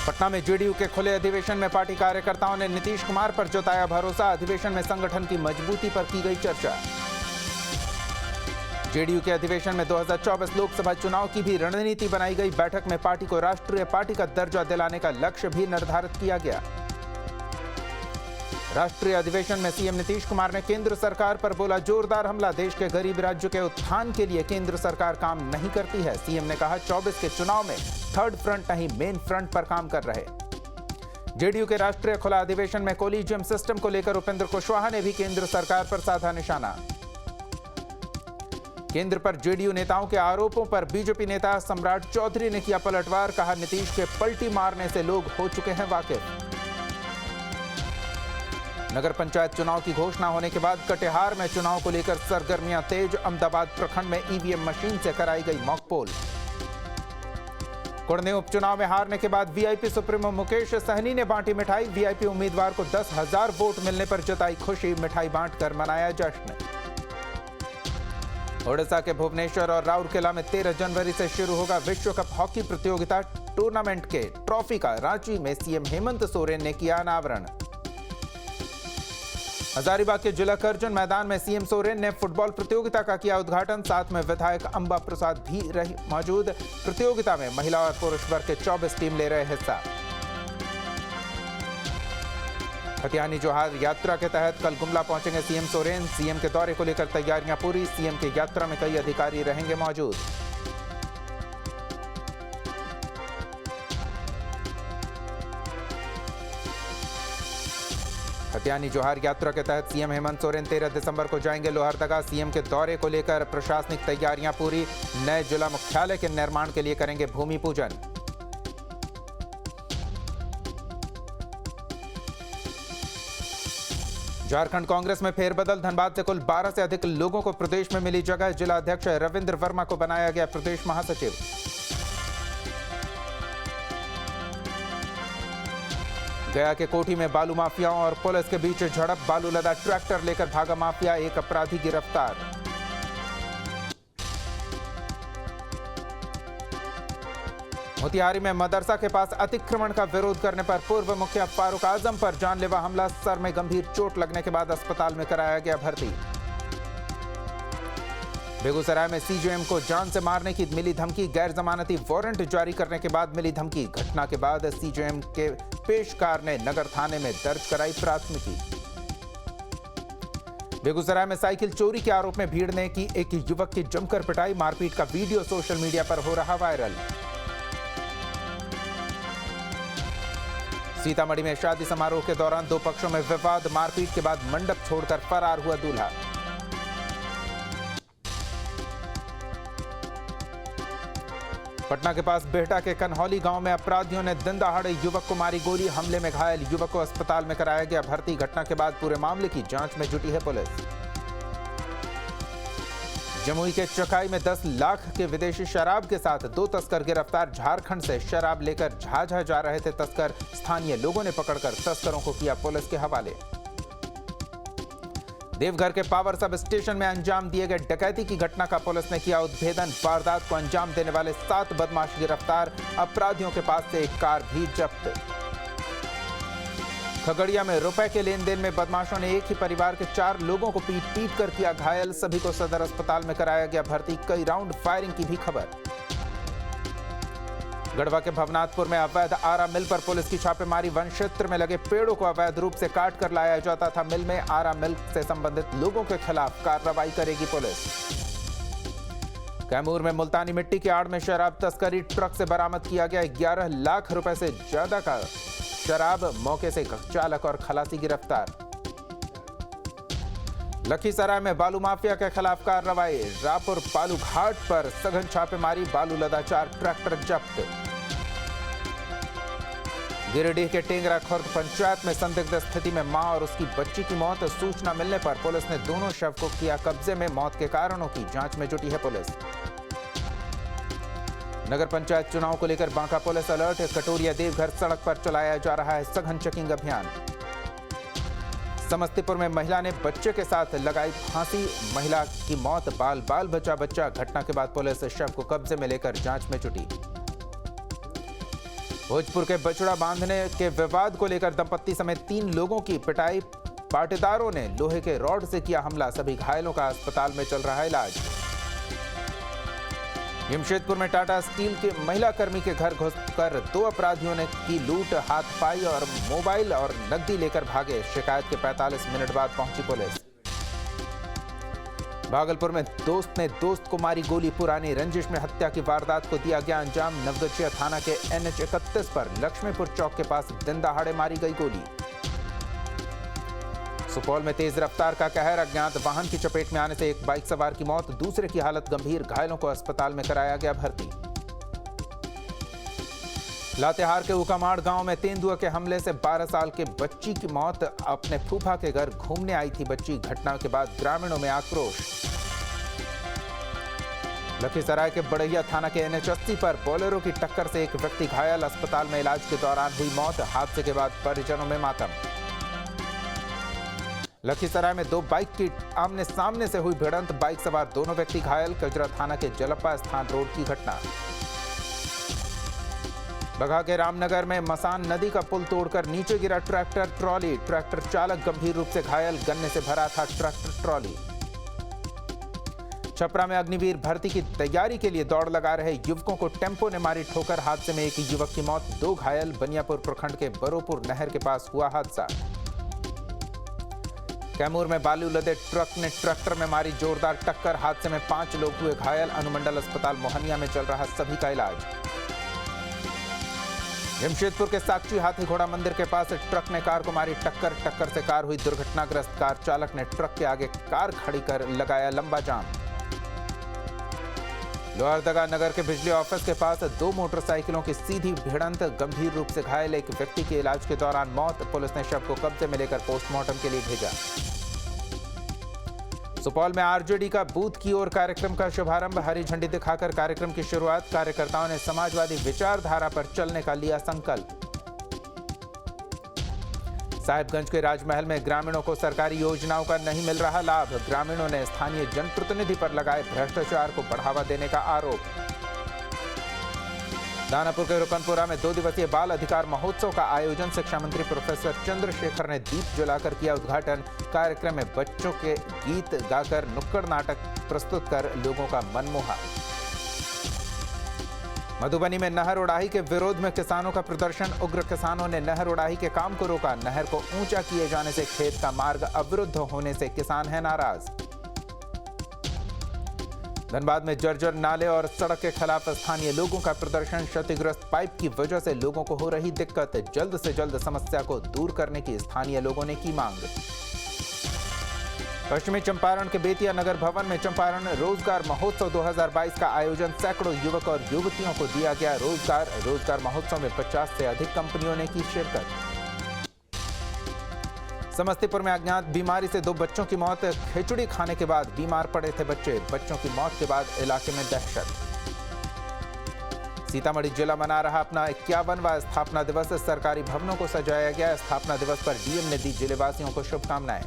पटना में जेडीयू के खुले अधिवेशन में पार्टी कार्यकर्ताओं ने नीतीश कुमार पर जताया भरोसा। अधिवेशन में संगठन की मजबूती पर की गई चर्चा। जेडीयू के अधिवेशन में 2024 लोकसभा चुनाव की भी रणनीति बनाई गई। बैठक में पार्टी को राष्ट्रीय पार्टी का दर्जा दिलाने का लक्ष्य भी निर्धारित किया गया। राष्ट्रीय अधिवेशन में सीएम नीतीश कुमार ने केंद्र सरकार पर बोला जोरदार हमला। देश के गरीब राज्यों के उत्थान के लिए केंद्र सरकार काम नहीं करती है। सीएम ने कहा 24 के चुनाव में थर्ड फ्रंट नहीं मेन फ्रंट पर काम कर रहे। जेडीयू के राष्ट्रीय खुला अधिवेशन में कोलिजियम सिस्टम को लेकर उपेंद्र कुशवाहा ने भी केंद्र सरकार पर साधा निशाना। केंद्र पर जेडीयू नेताओं के आरोपों पर बीजेपी नेता सम्राट चौधरी ने किया पलटवार। कहा नीतीश के पलटी मारने से लोग हो चुके हैं वाकिफ। नगर पंचायत चुनाव की घोषणा होने के बाद कटिहार में चुनाव को लेकर सरगर्मियां तेज। अहमदाबाद प्रखंड में ईवीएम मशीन से कराई गई मॉक पोल। कुड़नी उपचुनाव में हारने के बाद वीआईपी सुप्रीमो मुकेश सहनी ने बांटी मिठाई। वीआईपी उम्मीदवार को 10,000 वोट मिलने पर जताई खुशी। मिठाई बांटकर मनाया जश्न। ओडिशा के भुवनेश्वर और राउरकेला में 13 जनवरी से शुरू होगा विश्व कप हॉकी प्रतियोगिता। टूर्नामेंट के ट्रॉफी का रांची में सीएम हेमंत सोरेन ने किया अनावरण। हजारीबाग के जिलाकर्जन मैदान में सीएम सोरेन ने फुटबॉल प्रतियोगिता का किया उद्घाटन। साथ में विधायक अंबा प्रसाद भी रही मौजूद। प्रतियोगिता में महिला और पुरुष वर्ग के 24 टीम ले रहे हिस्सा। खतियानी जोहार यात्रा के तहत कल गुमला पहुंचेंगे सीएम सोरेन। सीएम के दौरे को लेकर तैयारियां पूरी। सीएम की यात्रा में कई अधिकारी रहेंगे मौजूद। खतियानी जोहार यात्रा के तहत सीएम हेमंत सोरेन 13 दिसंबर को जाएंगे लोहरदगा। सीएम के दौरे को लेकर प्रशासनिक तैयारियां पूरी। नए जिला मुख्यालय के निर्माण के लिए करेंगे भूमि पूजन। झारखंड कांग्रेस में फेरबदल। धनबाद से कुल 12 से अधिक लोगों को प्रदेश में मिली जगह। जिला अध्यक्ष रविंद्र वर्मा को बनाया गया प्रदेश महासचिव। गया के कोठी में बालू माफियाओं और पुलिस के बीच झड़प। बालू लदा ट्रैक्टर लेकर भागा माफिया। एक अपराधी गिरफ्तार। मोतिहारी में मदरसा के पास अतिक्रमण का विरोध करने पर पूर्व मुखिया फारूक आजम पर जानलेवा हमला। सर में गंभीर चोट लगने के बाद अस्पताल में कराया गया भर्ती। बेगूसराय में सीजेएम को जान से मारने की मिली धमकी। गैर जमानती वारंट जारी करने के बाद मिली धमकी। घटना के बाद सीजेएम के पेशकार ने नगर थाने में दर्ज कराई प्राथमिकी। बेगूसराय में साइकिल चोरी के आरोप में भीड़ ने की एक युवक की जमकर पिटाई। मारपीट का वीडियो सोशल मीडिया पर हो रहा वायरल। सीतामढ़ी में शादी समारोह के दौरान दो पक्षों में विवाद। मारपीट के बाद मंडप छोड़कर फरार हुआ दूल्हा। पटना के पास बेहटा के कन्हौली गांव में अपराधियों ने दिन दहाड़े युवक को मारी गोली। हमले में घायल युवक को अस्पताल में कराया गया भर्ती। घटना के बाद पूरे मामले की जांच में जुटी है पुलिस। जमुई के चकाई में 10 लाख के विदेशी शराब के साथ 2 तस्कर गिरफ्तार। झारखंड से शराब लेकर झाझा जा रहे थे तस्कर। स्थानीय लोगों ने पकड़कर तस्करों को किया पुलिस के हवाले। देवघर के पावर सब स्टेशन में अंजाम दिए गए डकैती की घटना का पुलिस ने किया उद्भेदन। वारदात को अंजाम देने वाले 7 बदमाश गिरफ्तार। अपराधियों के पास से एक कार भी जब्त। खगड़िया में रुपए के लेन देन में बदमाशों ने एक ही परिवार के 4 लोगों को पीट कर किया घायल। सभी को सदर अस्पताल में कराया गया भर्ती। कई राउंड फायरिंग की भी खबर। गढ़वा के भवनाथपुर में अवैध आरा मिल पर पुलिस की छापेमारी। वन क्षेत्र में लगे पेड़ों को अवैध रूप से काट कर लाया जाता था मिल में। आरा मिल से संबंधित लोगों के खिलाफ कार्रवाई करेगी पुलिस। कैमूर में मुल्तानी मिट्टी की आड़ में शराब तस्करी। ट्रक से बरामद किया गया 11 लाख रुपए से ज्यादा का शराब। मौके से चालक और खलासी गिरफ्तार। लखीसराय में बालू माफिया के खिलाफ कार्रवाई। रापुर बालू घाट पर सघन छापेमारी। बालू लदा 4 ट्रैक्टर जब्त। गिरिडीह के टेंगरा खुर्द पंचायत में संदिग्ध स्थिति में मां और उसकी बच्ची की मौत। सूचना मिलने पर पुलिस ने दोनों शव को किया कब्जे में। मौत के कारणों की जांच में जुटी है पुलिस। नगर पंचायत चुनाव को लेकर बांका पुलिस अलर्ट। कटोरिया देवघर सड़क पर चलाया जा रहा है सघन चेकिंग अभियान। समस्तीपुर में महिला ने बच्चे के साथ लगाई फांसी। महिला की मौत। बाल बाल बचा बच्चा। घटना के बाद पुलिस शव को कब्जे में लेकर जांच में जुटी। भोजपुर के बछड़ा बांधने के विवाद को लेकर दंपत्ति समेत 3 लोगों की पिटाई, पाटीदारों ने लोहे के रॉड से किया हमला, सभी घायलों का अस्पताल में चल रहा है इलाज। जमशेदपुर में टाटा स्टील के महिला कर्मी के घर घुसकर 2 अपराधियों ने की लूट, हाथापाई और मोबाइल और नकदी लेकर भागे, शिकायत के 45 मिनट बाद पहुंची पुलिस। भागलपुर में दोस्त ने दोस्त को मारी गोली, पुरानी रंजिश में हत्या की वारदात को दिया गया अंजाम, नवगछिया थाना के NH 31 पर लक्ष्मीपुर चौक के पास दिन दहाड़े मारी गई गोली। सुपौल में तेज रफ्तार का कहर, अज्ञात वाहन की चपेट में आने से एक बाइक सवार की मौत, दूसरे की हालत गंभीर, घायलों को अस्पताल में कराया गया भर्ती। लातेहार के उकामाड़ गांव में तेंदुआ के हमले से 12 साल के बच्ची की मौत, अपने फूफा के घर घूमने आई थी बच्ची, घटना के बाद ग्रामीणों में आक्रोश। लखीसराय के बड़ैया थाना के NH 80 पर बोलेरो की टक्कर से एक व्यक्ति घायल, अस्पताल में इलाज के दौरान हुई मौत, हादसे के बाद परिजनों में मातम। लखीसराय में 2 बाइक की आमने सामने से हुई भिड़ंत, बाइक सवार दोनों व्यक्ति घायल, कजरा थाना के जलप्पा स्थान रोड की घटना। बघा के रामनगर में मसान नदी का पुल तोड़कर नीचे गिरा ट्रैक्टर ट्रॉली, ट्रैक्टर चालक गंभीर रूप से घायल, गन्ने से भरा था ट्रैक्टर ट्रॉली। छपरा में अग्निवीर भर्ती की तैयारी के लिए दौड़ लगा रहे युवकों को टेम्पो ने मारी ठोकर, हादसे में एक युवक की मौत, 2 घायल, बनियापुर प्रखंड के बरोपुर नहर के पास हुआ हादसा। कैमूर में बालू लदे ट्रक ने ट्रैक्टर में मारी जोरदार टक्कर, हादसे में 5 लोग हुए घायल, अनुमंडल अस्पताल मोहनिया में चल रहा सभी का इलाज। जमशेदपुर के साक्षी हाथी घोड़ा मंदिर के पास ट्रक ने कार को मारी टक्कर, टक्कर से कार हुई दुर्घटनाग्रस्त, कार चालक ने ट्रक के आगे कार खड़ी कर लगाया लंबा जाम। लोहरदगा नगर के बिजली ऑफिस के पास 2 मोटरसाइकिलों की सीधी भिड़ंत, गंभीर रूप से घायल एक व्यक्ति के इलाज के दौरान मौत, पुलिस ने शव को कब्जे में लेकर पोस्टमार्टम के लिए भेजा। सुपौल में RJD का बूथ की ओर कार्यक्रम का शुभारंभ, हरी झंडी दिखाकर कार्यक्रम की शुरुआत, कार्यकर्ताओं ने समाजवादी विचारधारा पर चलने का लिया संकल्प। साहिबगंज के राजमहल में ग्रामीणों को सरकारी योजनाओं का नहीं मिल रहा लाभ, ग्रामीणों ने स्थानीय जनप्रतिनिधि पर लगाए भ्रष्टाचार को बढ़ावा देने का आरोप। दानापुर के रुकनपुरा में 2 दिवसीय बाल अधिकार महोत्सव का आयोजन, शिक्षा मंत्री प्रोफेसर चंद्रशेखर ने दीप जलाकर किया उद्घाटन, कार्यक्रम में बच्चों के गीत गाकर नुक्कड़ नाटक प्रस्तुत कर लोगों का मन मोहा। मधुबनी में नहर उड़ाही के विरोध में किसानों का प्रदर्शन, उग्र किसानों ने नहर उड़ाही के काम को रोका, नहर को ऊंचा किए जाने से खेत का मार्ग अवरुद्ध होने से किसान हैं नाराज। धनबाद में जर्जर नाले और सड़क के खिलाफ स्थानीय लोगों का प्रदर्शन, क्षतिग्रस्त पाइप की वजह से लोगों को हो रही दिक्कत, जल्द से जल्द समस्या को दूर करने की स्थानीय लोगों ने की मांग। पश्चिमी चंपारण के बेतिया नगर भवन में चंपारण रोजगार महोत्सव 2022 का आयोजन, सैकड़ों युवक और युवतियों को दिया गया रोजगार, रोजगार महोत्सव में 50 से अधिक कंपनियों ने की शिरकत। समस्तीपुर में अज्ञात बीमारी से 2 बच्चों की मौत, खिचड़ी खाने के बाद बीमार पड़े थे बच्चे, बच्चों की मौत के बाद इलाके में दहशत। सीतामढ़ी जिला मना रहा अपना 51वां स्थापना दिवस, सरकारी भवनों को सजाया गया, स्थापना दिवस पर डीएम ने दी जिलेवासियों को शुभकामनाएं।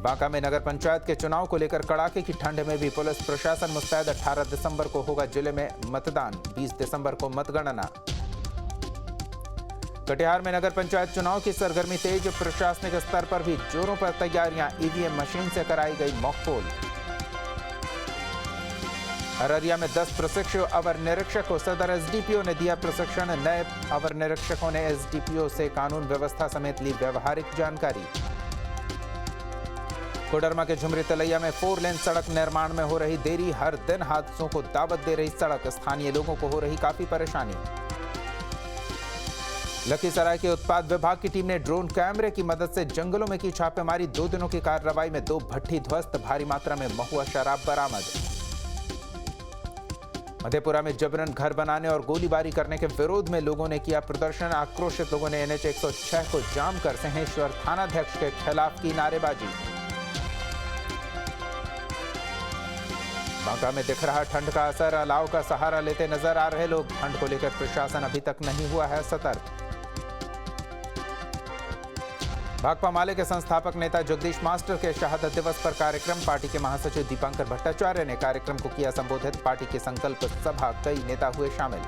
बांका में नगर पंचायत के चुनाव को लेकर कड़ाके की ठंड में भी पुलिस प्रशासन मुस्तैद, 18 दिसंबर को होगा जिले में मतदान, 20 दिसंबर को मतगणना। कटिहार में नगर पंचायत चुनाव की सरगर्मी तेज, प्रशासनिक स्तर पर भी जोरों पर तैयारियां, ईवीएम मशीन से कराई गई मॉक पोल। अररिया में 10 प्रशिक्षु अवर निरीक्षक को सदर एसडीपीओ ने दिया प्रशिक्षण, नए अवर निरीक्षकों ने एसडीपीओ से कानून व्यवस्था समेत ली व्यवहारिक जानकारी। कोडरमा के झुमरी तलैया में 4 लेन सड़क निर्माण में हो रही देरी, हर दिन हादसों को दावत दे रही सड़क, स्थानीय लोगों को हो रही काफी परेशानी। लखीसराय के उत्पाद विभाग की टीम ने ड्रोन कैमरे की मदद से जंगलों में की छापेमारी, 2 दिनों की कार्रवाई में 2 भट्ठी ध्वस्त, भारी मात्रा में महुआ शराब बरामद। मधेपुरा में जबरन घर बनाने और गोलीबारी करने के विरोध में लोगों ने किया प्रदर्शन, आक्रोशित लोगों ने NH 106 को जाम कर सहेश्वर थानाध्यक्ष के खिलाफ की नारेबाजी। बांका में दिख रहा ठंड का असर, अलाव का सहारा लेते नजर आ रहे लोग, ठंड को लेकर प्रशासन अभी तक नहीं हुआ है सतर्क। भाकपा माले के संस्थापक नेता जगदीश मास्टर के शहादत दिवस पर कार्यक्रम, पार्टी के महासचिव दीपांकर भट्टाचार्य ने कार्यक्रम को किया संबोधित, पार्टी की संकल्प सभा, कई नेता हुए शामिल।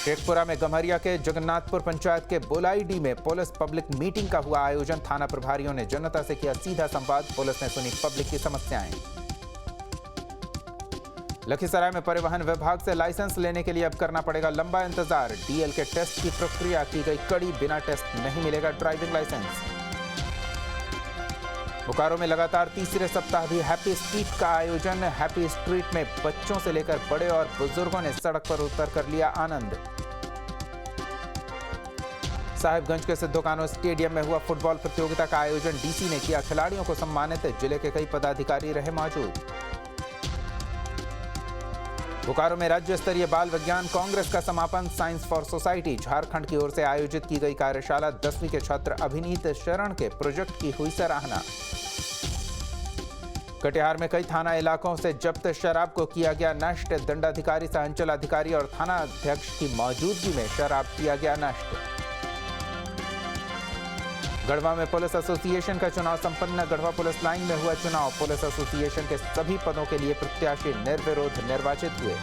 शेखपुरा में गम्हरिया के जगन्नाथपुर पंचायत के बोलाईडी में पुलिस पब्लिक मीटिंग का हुआ आयोजन। थाना प्रभारियों ने जनता से किया सीधा संवाद। पुलिस ने सुनी पब्लिक की समस्याएं। लखीसराय में परिवहन विभाग से लाइसेंस लेने के लिए अब करना पड़ेगा लंबा इंतजार। डीएल के टेस्ट की प्रक्रिया की गई कड़ी, बिना टेस्ट नहीं मिलेगा ड्राइविंग लाइसेंस। बोकारो में लगातार तीसरे सप्ताह भी हैप्पी स्ट्रीट का आयोजन। हैप्पी स्ट्रीट में बच्चों से लेकर बड़े और बुजुर्गों ने सड़क पर उतर कर लिया आनंद। साहिबगंज के सिद्धो कान्हू स्टेडियम में हुआ फुटबॉल प्रतियोगिता का आयोजन। डीसी ने किया खिलाड़ियों को सम्मानित। जिले के कई पदाधिकारी रहे मौजूद। बोकारो में राज्य स्तरीय बाल विज्ञान कांग्रेस का समापन। साइंस फॉर सोसाइटी झारखंड की ओर से आयोजित की गई कार्यशाला। 10वीं के छात्र अभिनीत शरण के प्रोजेक्ट की हुई सराहना। कटिहार में कई थाना इलाकों से जब्त शराब को किया गया नष्ट। दंडाधिकारी सह अंचल अधिकारी और थाना अध्यक्ष की मौजूदगी में शराब किया गया नष्ट। गढ़वा में पुलिस एसोसिएशन का चुनाव संपन्न। गढ़वा पुलिस लाइन में हुआ चुनाव। पुलिस एसोसिएशन के सभी पदों के लिए प्रत्याशी निर्विरोध निर्वाचित हुए।